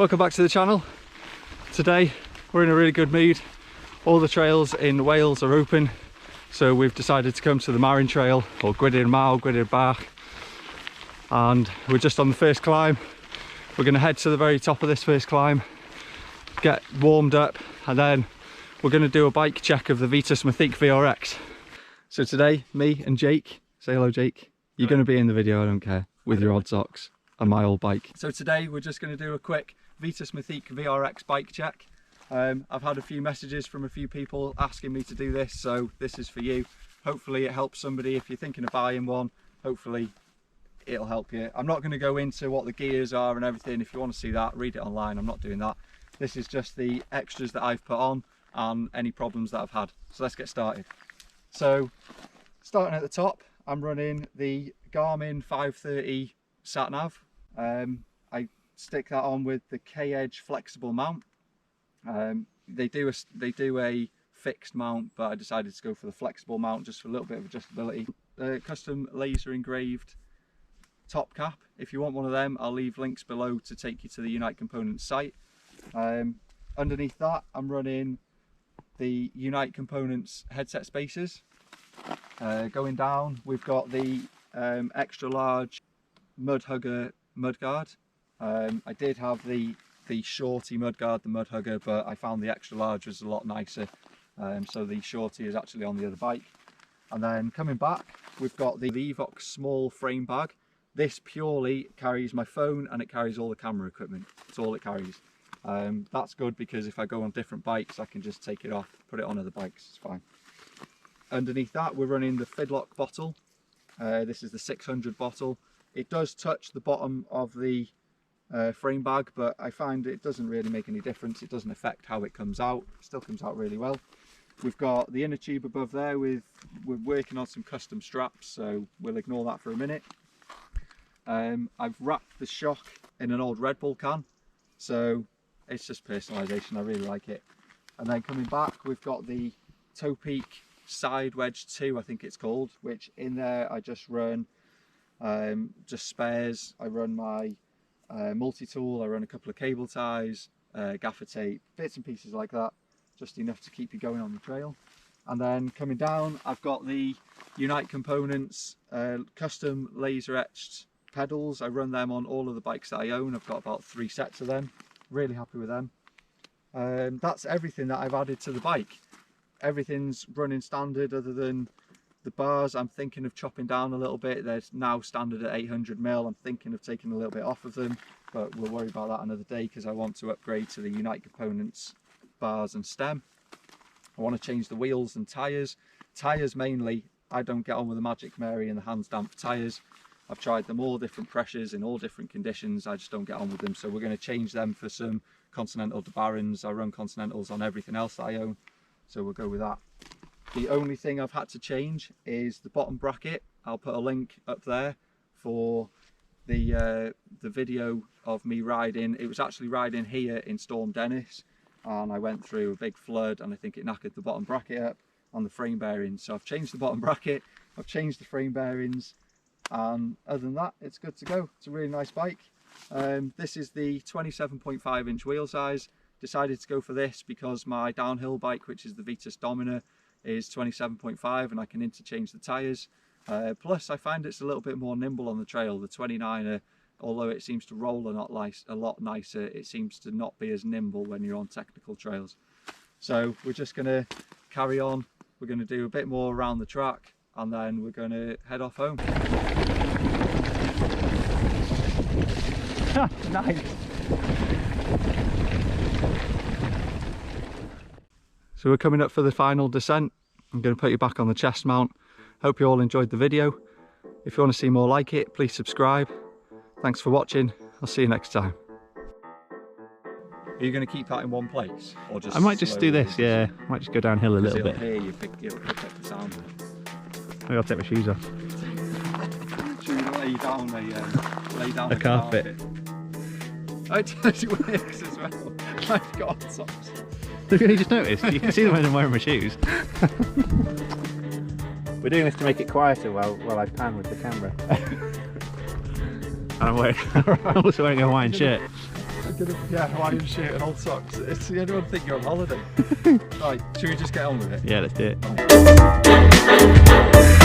Welcome back to the channel. Today we're in a really good mood. All the trails in Wales are open, so we've decided to come to the Marin trail, or Gwydir Mawr, Gwydir Bach, and we're just on the first climb. We're going to head to the very top of this first climb, get warmed up, and then we're going to do a bike check of the Vitus Mythique VRX. So today, me and Jake, say hello Jake, you're going to be in the video, I don't care, with your odd socks and my old bike. So today we're just going to do a quick Vitus Mythique VRX bike check. I've had a few messages from a few people asking me to do this, so this is for you. Hopefully it helps somebody. If you're thinking of buying one, hopefully it'll help you. I'm not going to go into what the gears are and everything. If you want to see that, read it online. I'm not doing that. This is just the extras that I've put on and any problems that I've had. So let's get started. So starting at the top, I'm running the Garmin 530 sat nav. I stick that on with the K-Edge flexible mount. They do a fixed mount, but I decided to go for the flexible mount just for a little bit of adjustability. Custom laser engraved top cap. If you want one of them, I'll leave links below to take you to the Unite Components site. Underneath that, I'm running the Unite Components headset spacers. Going down, we've got the extra large Mudhugger mudguard. I did have the shorty mudguard, the Mudhugger, but I found the extra large was a lot nicer, so the shorty is actually on the other bike. And then coming back, we've got the Evox small frame bag. This purely carries my phone and it carries all the camera equipment. That's all it carries. That's good because if I go on different bikes, I can just take it off, put it on other bikes, it's fine. Underneath that, we're running the Fidlock bottle. This is the 600 bottle. It does touch the bottom of the frame bag, but I find it doesn't really make any difference. It doesn't affect how it comes out. It still comes out really well. We've got the inner tube above there we're working on some custom straps, so we'll ignore that for a minute. I've wrapped the shock in an old Red Bull can, so it's just personalisation. I really like it. And then coming back, we've got the Toe Peak Side Wedge 2, I think it's called, which in there I just run just spares. I run my multi-tool, I run a couple of cable ties, gaffer tape, bits and pieces like that, just enough to keep you going on the trail. And then coming down, I've got the Unite Components custom laser etched pedals. I run them on all of the bikes that I own. I've got about 3 sets of them. Really happy with them. That's everything that I've added to the bike. Everything's running standard other than the bars. I'm thinking of chopping down a little bit. They're now standard at 800mm. I'm thinking of taking a little bit off of them, but we'll worry about that another day because I want to upgrade to the Unite Components bars and stem. I want to change the wheels and tyres. Tyres mainly, I don't get on with the Magic Mary and the hands damp tyres. I've tried them all different pressures in all different conditions. I just don't get on with them, so we're going to change them for some Continental de Barons. I run Continentals on everything else that I own, so we'll go with that. The only thing I've had to change is the bottom bracket. I'll put a link up there for the video of me riding. It was actually riding here in Storm Dennis, and I went through a big flood and I think it knackered the bottom bracket up on the frame bearings. So I've changed the bottom bracket, I've changed the frame bearings, and other than that, it's good to go. It's a really nice bike. This is the 27.5 inch wheel size. Decided to go for this because my downhill bike, which is the Vitus Domina, is 27.5 and I can interchange the tyres. Plus I find it's a little bit more nimble on the trail. The 29er, although it seems to roll a lot nicer, it seems to not be as nimble when you're on technical trails. So we're just going to carry on. We're going to do a bit more around the track and then we're going to head off home. Nice. So we're coming up for the final descent. I'm going to put you back on the chest mount. Hope you all enjoyed the video. If you want to see more like it, please subscribe. Thanks for watching. I'll see you next time. Are you going to keep that in one place? Or just I might just do this, yeah. I might just go downhill a little bit. It'll pick up the sound. Maybe I'll take my shoes off. Should we lay down a carpet? Oh, it totally works as well. I've got on socks. Have you just noticed? You can see them when I'm wearing my shoes. We're doing this to make it quieter while I pan with the camera. And I'm also wearing a Hawaiian shirt. Yeah, Hawaiian shirt and old socks. It's the only one thing you're on holiday. Right, should we just get on with it? Yeah, let's do it.